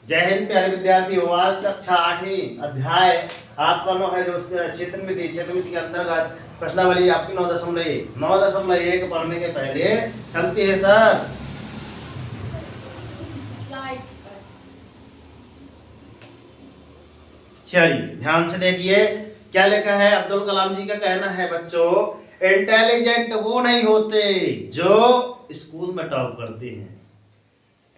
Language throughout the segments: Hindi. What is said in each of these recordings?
जय हिंद प्यारे विद्यार्थी हो। आज कक्षा 8वीं अध्याय आपका 9 है जो क्षेत्रमिति के अंतर्गत प्रश्नावली आपकी 9.1 पढ़ने के पहले चलती है सर। चलिए ध्यान से देखिए क्या लिखा है। अब्दुल कलाम जी का कहना है बच्चों, इंटेलिजेंट वो नहीं होते जो स्कूल में टॉप करते हैं।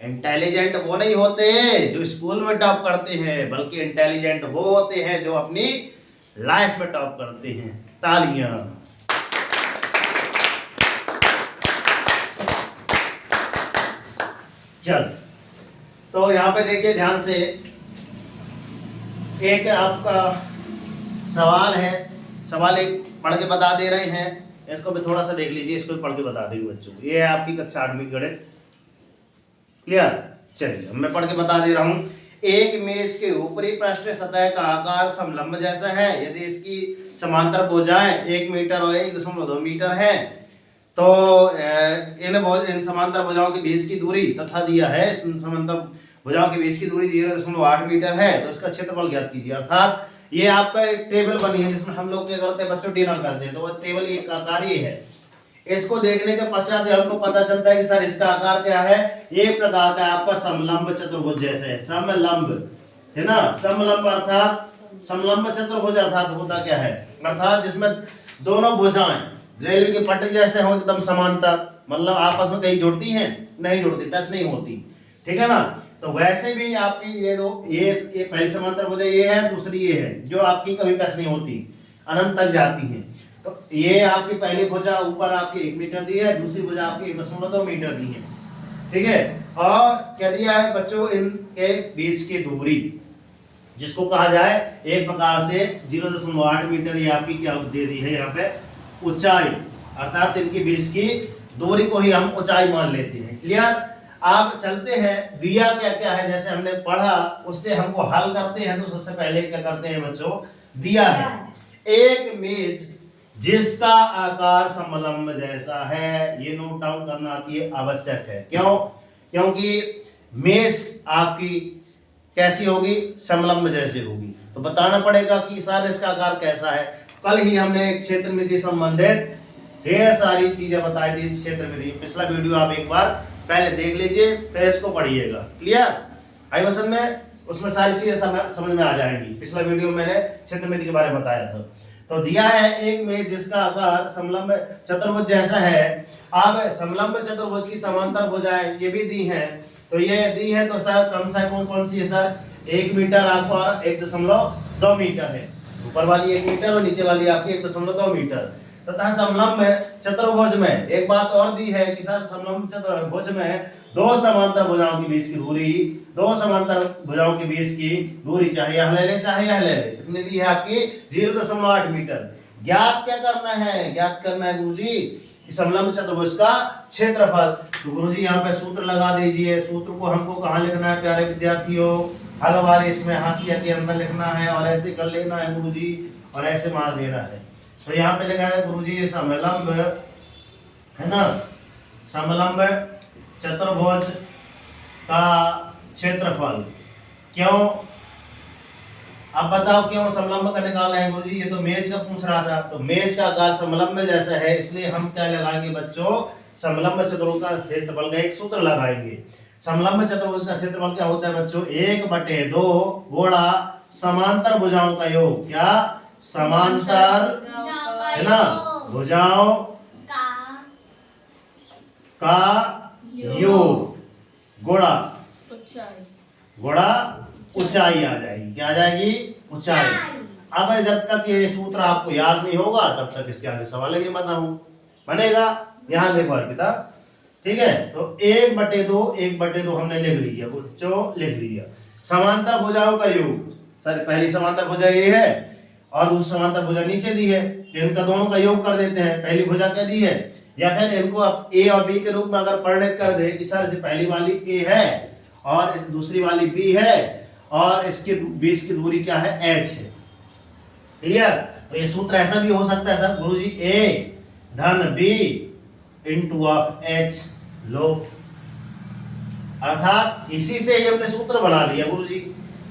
इंटेलिजेंट वो नहीं होते जो स्कूल में टॉप करते हैं, बल्कि इंटेलिजेंट वो होते हैं जो अपनी लाइफ में टॉप करते हैं। तालियां। चल तो यहां पे देखिए ध्यान से, एक आपका सवाल है, सवाल एक पढ़ के बता दे रहे हैं, इसको भी थोड़ा सा देख लीजिए, इसको भी पढ़ के बता देंगे बच्चों को। ये है आपकी कक्षा 8वीं गणित। क्लियर? चलिए मैं पढ़ के बता दे रहा हूं। एक मेज के ऊपरी पृष्ठ सतह का आकार समलंब जैसा है यदि इसकी समांतर भुजाएं 1 मीटर और 1.2 मीटर है, तो इन समांतर भुजाओं के बीच की दूरी तथा दिया है समांतर भुजाओं के बीच की दूरी 0.8 मीटर है, तो इसका क्षेत्रफल ज्ञात कीजिए। अर्थात ये आपका एक टेबल बनी है जिसमें हम लोग क्या करते हैं बच्चों, डिनर करते हैं, तो वो टेबल एक आकार ये है। इसको देखने के पश्चात हमको पता चलता है कि सर इसका आकार क्या है। ये प्रकार का आपका समलंब चतुर्भुज जैसे है। समलंब है ना, समलंब अर्थात समलंब चतुर्भुज अर्थात होता क्या है, अर्थात जिसमें दोनों भुजाएं रेलवे की पटरी जैसे हो, एकदम समांतर, मतलब आपस में कहीं जुड़ती हैं, नहीं जुड़ती, टच नहीं होती, ठीक है ना। तो वैसे भी आपकी ये दो, ये पहली समांतर भुजा ये है, दूसरी ये है, जो आपकी कभी टच नहीं होती, अनंत तक जाती है। तो ये आपकी पहली भुजा ऊपर आपकी 1 मीटर दी है, दूसरी भुजा आपकी 1.2 मीटर दी है, ठीक है। और क्या दिया है बच्चों, इनके बीच की दूरी जिसको कहा जाए एक प्रकार से 0.8 मीटर, ये आपकी क्या दे दी है यहाँ पे ऊंचाई, अर्थात इनके बीच की दूरी को ही हम ऊंचाई मान लेते हैं। क्लियर? आप चलते हैं, दिया क्या क्या है जैसे हमने पढ़ा, उससे हमको हल करते हैं। तो सबसे पहले क्या करते हैं बच्चों, दिया है एक मेज जिसका आकार समलंब जैसा है, ये नोट डाउन करना आती है आवश्यक है। क्यों? क्योंकि मेज आपकी कैसी होगी, समलंब जैसी होगी, तो बताना पड़ेगा कि सर इसका आकार कैसा है। कल ही हमने एक क्षेत्रमिति संबंधित ढेर सारी चीजें बताई थी क्षेत्रमिति, पिछला वीडियो आप एक बार पहले देख लीजिए, फिर इसको पढ़िएगा। क्लियर? आई वसन में उसमें सारी चीजें समझ में आ जाएंगी। पिछला वीडियो मैंने क्षेत्रमिति के बारे में बताया था। तो दिया है एक मेज जिसका आकार समलंब चतुर्भुज जैसा है। अब समलंब चतुर्भुज की समांतर भुजाएं ये भी दी हैं, तो ये दी है, तो सर कम से कम कौन सी है सर, 1 मीटर आपको 1.2 मीटर है, ऊपर वाली 1 मीटर और नीचे वाली आपकी 1.2 मीटर। तथा समलंब चतुर्भुज में एक बात और दी है कि सर समलंब चतुर्भुज में दो समांतर भुजाओं के बीच की दूरी, दो समांतर भुजाओं के बीच की दूरी चाहे यह ले ले चाहे यह ले ले, कितनी दी है आपकी 0.8 मीटर। ज्ञात क्या करना है, ज्ञात करना है गुरुजी कि समलंब चतुर्भुज का क्षेत्रफल। तो गुरुजी यहाँ पे सूत्र लगा दीजिए। सूत्र को हमको कहाँ लिखना है प्यारे विद्यार्थियों, हल वाले इसमें हाशिया के अंदर लिखना है, और ऐसे कर लेना है गुरुजी, और ऐसे मार देना है। तो यहाँ पे लिखा है गुरुजी समलंब है ना, समलंब चतुर्भुज का क्षेत्रफल। क्यों? अब बताओ क्यों समलंब का निकाल रहे हैं गुरुजी, ये तो मेज का पूछ रहा था। तो मेज का आकार समलंब जैसा है, इसलिए हम क्या लगाएंगे बच्चों, समलंब चतुर्भुज का क्षेत्रफल का एक सूत्र लगाएंगे। समलंब चतुर्भुज का क्षेत्रफल क्या होता है बच्चों, 1/2 गुणा समांतर भुजाओं का योग। क्या? समांतर है ना भुजाओं का योग गुणा ऊंचाई आ जाएगी। क्या आ जाएगी? ऊंचाई। अब जब तक ये सूत्र आपको याद नहीं होगा तब तक इसके आगे सवाल ही बताऊं बनेगा। यहां देखो अर्पिता, ठीक है। तो 1/2 हमने लिख लिया बच्चों, लिख लिया। समांतर भुजाओं का योग, सर पहली समांतर भुजा ये है और दूसरी समांतर भुजा नीचे दी है, इनका दोनों का योग कर देते हैं। पहली भुजा क्या दी है, या फिर इनको आप ए और बी के रूप में अगर परिणत कर दे कि सर पहली वाली ए है और दूसरी वाली बी है, और इसके बीच की दूरी क्या है, एच है। क्लियर? तो ये सूत्र ऐसा भी हो सकता है सर गुरुजी, ए धन बी इंटू ऑफ एच। लो अर्थात इसी से ये हमने सूत्र बना लिया गुरुजी।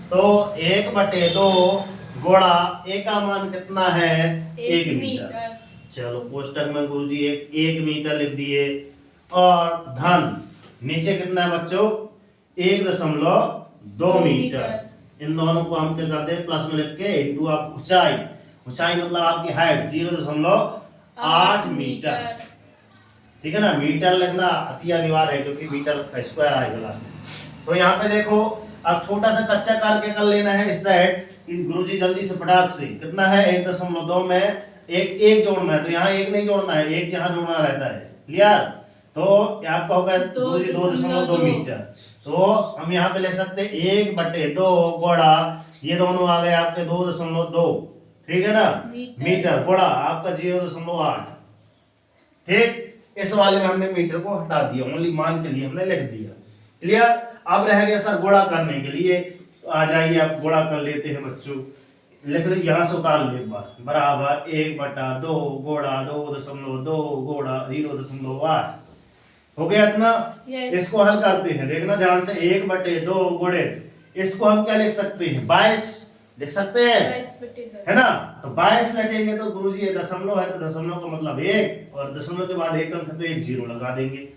तो 1/2 गुणा ए का मान कितना है 1 मीटर। चलो कोष्टक में गुरुजी 1 मीटर लिख दिए और धन नीचे कितना है बच्चों 1.2 मीटर। इन दोनों को हम क्या कर दे प्लस में लिख के इंटू आप ऊंचाई, ऊंचाई मतलब आपकी हाइट 0.8 मीटर। ठीक है ना, मीटर लिखना अति अनिवार्य है क्योंकि मीटर का स्क्वायर आएगा लास्ट में। तो यहाँ पे देखो अब छोटा सा कच्चा करके कर लेना है इस साइड गुरुजी जल्दी से फटाक से। कितना है 1.2 में एक जोड़ना है, तो यहाँ एक नहीं जोड़ना है, एक यहाँ जोड़ना रहता है। क्लियर? तो आपका होगा गुरुजी 2.2 मीटर। तो हम यहाँ पे ले सकते हैं 1/2 गुणा ये दोनों आ गए आपके 2.2, ठीक है ना, मीटर गुणा आपका 0.8। ठीक, इस वाले में हमने मीटर को हटा दिया, ओनली मान के लिए हमने लिख दिया। क्लियर? अब रह गया सर गुणा करने के लिए, आ जाइए आप गुणा कर लेते हैं बच्चों। लिख लो यहाँ से उतार लो एक बार, बराबर 1/2 गुणा 2.2 गुणा 0.8 हो गया इतना। इसको हल करते हैं, देखना ध्यान से 1/2 गुणे इसको हम क्या लिख सकते हैं 22 लिख सकते हैं, है ना। तो 22 लिखेंगे तो गुरुजी ये दशमलव है तो दशमलव का मतलब 1 और दशमलव के बाद एक अंक है तो एक 0 लगा देंगे।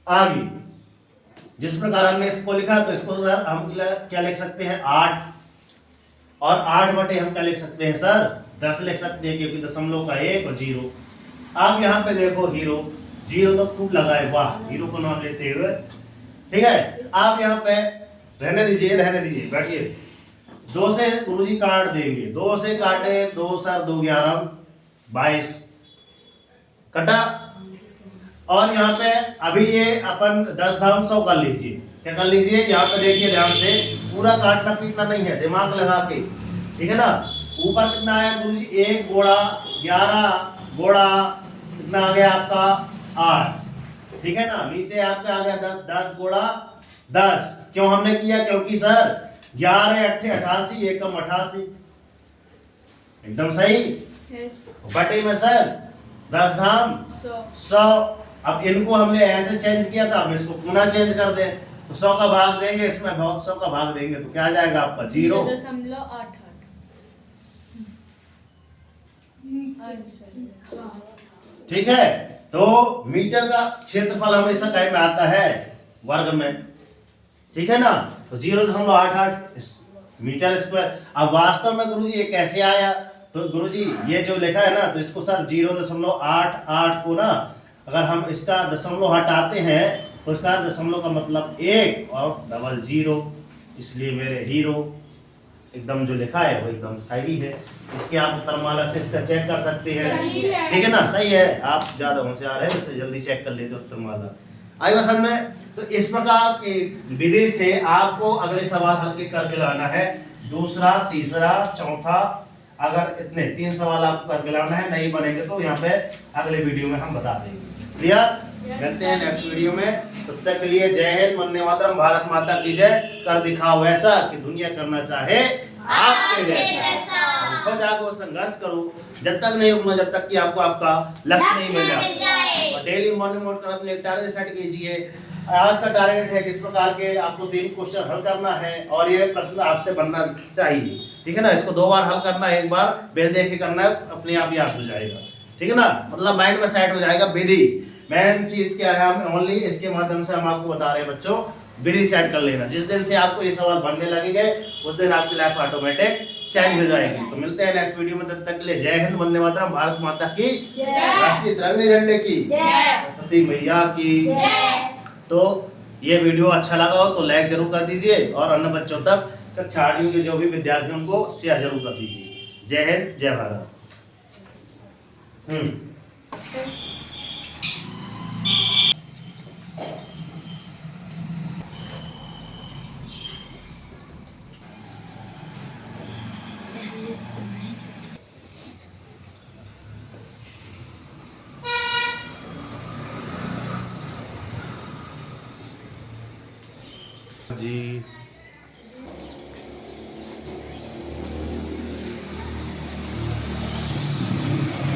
आगे जिस प्रकार हमने इसको लिखा तो इसको हम क्या लिख सकते हैं 8 और 8 हम क्या लिख सकते हैं सर 10 लिख सकते हैं क्योंकि दशमलव का 1 और 0। आप यहाँ पे देखो हीरो 0 तो खूब लगाए, वाह हीरो को नाम लेते हुए। ठीक है, आप यहाँ पे रहने दीजिए बैठिए। 2 से गुरुजी काट देंगे, 2 से काटे 2 सर 2 11 22 कटा। और यहाँ पे अभी ये अपन 10 धाम 100 कर लीजिए। क्या कर लीजिए यहाँ पे देखिए ध्यान से, पूरा काटना पीटना नहीं है, दिमाग लगा के। ठीक है ना, ऊपर कितना आया गुरुजी 1 गुणा 11 गुणा कितना आ गया आपका 8। ठीक है ना, नीचे आपका आ गया 10 गुणा 10। क्यों हमने किया? क्योंकि सर 11 8 88 एकम 88 एकदम सही। बटे में सर 10 धाम 100। अब इनको हमने ऐसे चेंज किया था, अब इसको पुनः चेंज कर दें तो 100 का भाग देंगे, इसमें बहुत 100 का भाग देंगे तो क्या आ जाएगा आपका 0.88। ठीक है, तो मीटर का क्षेत्रफल हमेशा कहीं में आता है वर्ग में। ठीक है ना, तो 0.88 मीटर स्क्वायर। अब वास्तव में गुरुजी ये कैसे आया? तो गुरुजी ये जो लिखा है ना तो इसको सर 0.88 को ना अगर हम इसका दशमलव हटाते हैं तो सर दशमलव का मतलब 1 और डबल 0, इसलिए मेरे हीरो एकदम जो लिखा है वो एकदम सही है। इसके आप उत्तरमाला से इसका चेक कर सकते हैं। ठीक है ना, सही है, आप ज्यादा होशियार है इससे जल्दी चेक कर लेते उत्तरमाला। आई बसन में तो इस प्रकार की विधि से आपको अगले सवाल हल करके लाना है, दूसरा तीसरा चौथा, अगर इतने 3 सवाल आपको करके लाना है, नहीं बनेंगे तो यहाँ पे अगले वीडियो में हम बता देंगे। क्लियर? मिलते हैं नेक्स्ट वीडियो में, तब तक के लिए जय हिंद, वंदे मातरम, भारत माता की जय। कर दिखाओ ऐसा कि दुनिया करना चाहे आपके जैसा। खुद जागो, संघर्ष करो, जब तक नहीं रुकना जब तक कि आपको आपका लक्ष्य नहीं मिल जाए। और डेली मॉर्निंग वॉक अपने एक टारगेट सेट कीजिए। आज का टारगेट है किस प्रकार के आपको 3 क्वेश्चन हल करना है और ये प्रश्न आपसे बनना चाहिए। ठीक है ना, इसको 2 बार हल करना है, एक बार बेल देख के करना है, अपने आप याद हो जाएगा। ठीक है ना, मतलब माइंड में सेट हो जाएगा। विधि मेन चीज क्या है, हम ओनली इसके माध्यम से हम आपको बता रहे हैं बच्चों, विधि सेट कर लेना। जिस दिन से आपको ये सवाल बनने लगेंगे उस दिन आपकी लाइफ ऑटोमेटिक चेंज हो जाएगी। तो मिलते हैं नेक्स्ट वीडियो में, तब तक के लिए जय हिंद, वंदे मातरम, भारत माता की राष्ट्रीय तिरंगे झंडे की, सरस्वती मैया की। तो ये वीडियो अच्छा लगा हो तो लाइक जरूर कर दीजिए और अन्य बच्चों तक कक्षा 8वीं के जो भी विद्यार्थी उनको शेयर जरूर कर दीजिए। जय हिंद, जय भारत। जी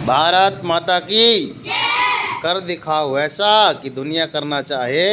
भारत माता की कर दिखाओ ऐसा कि दुनिया करना चाहे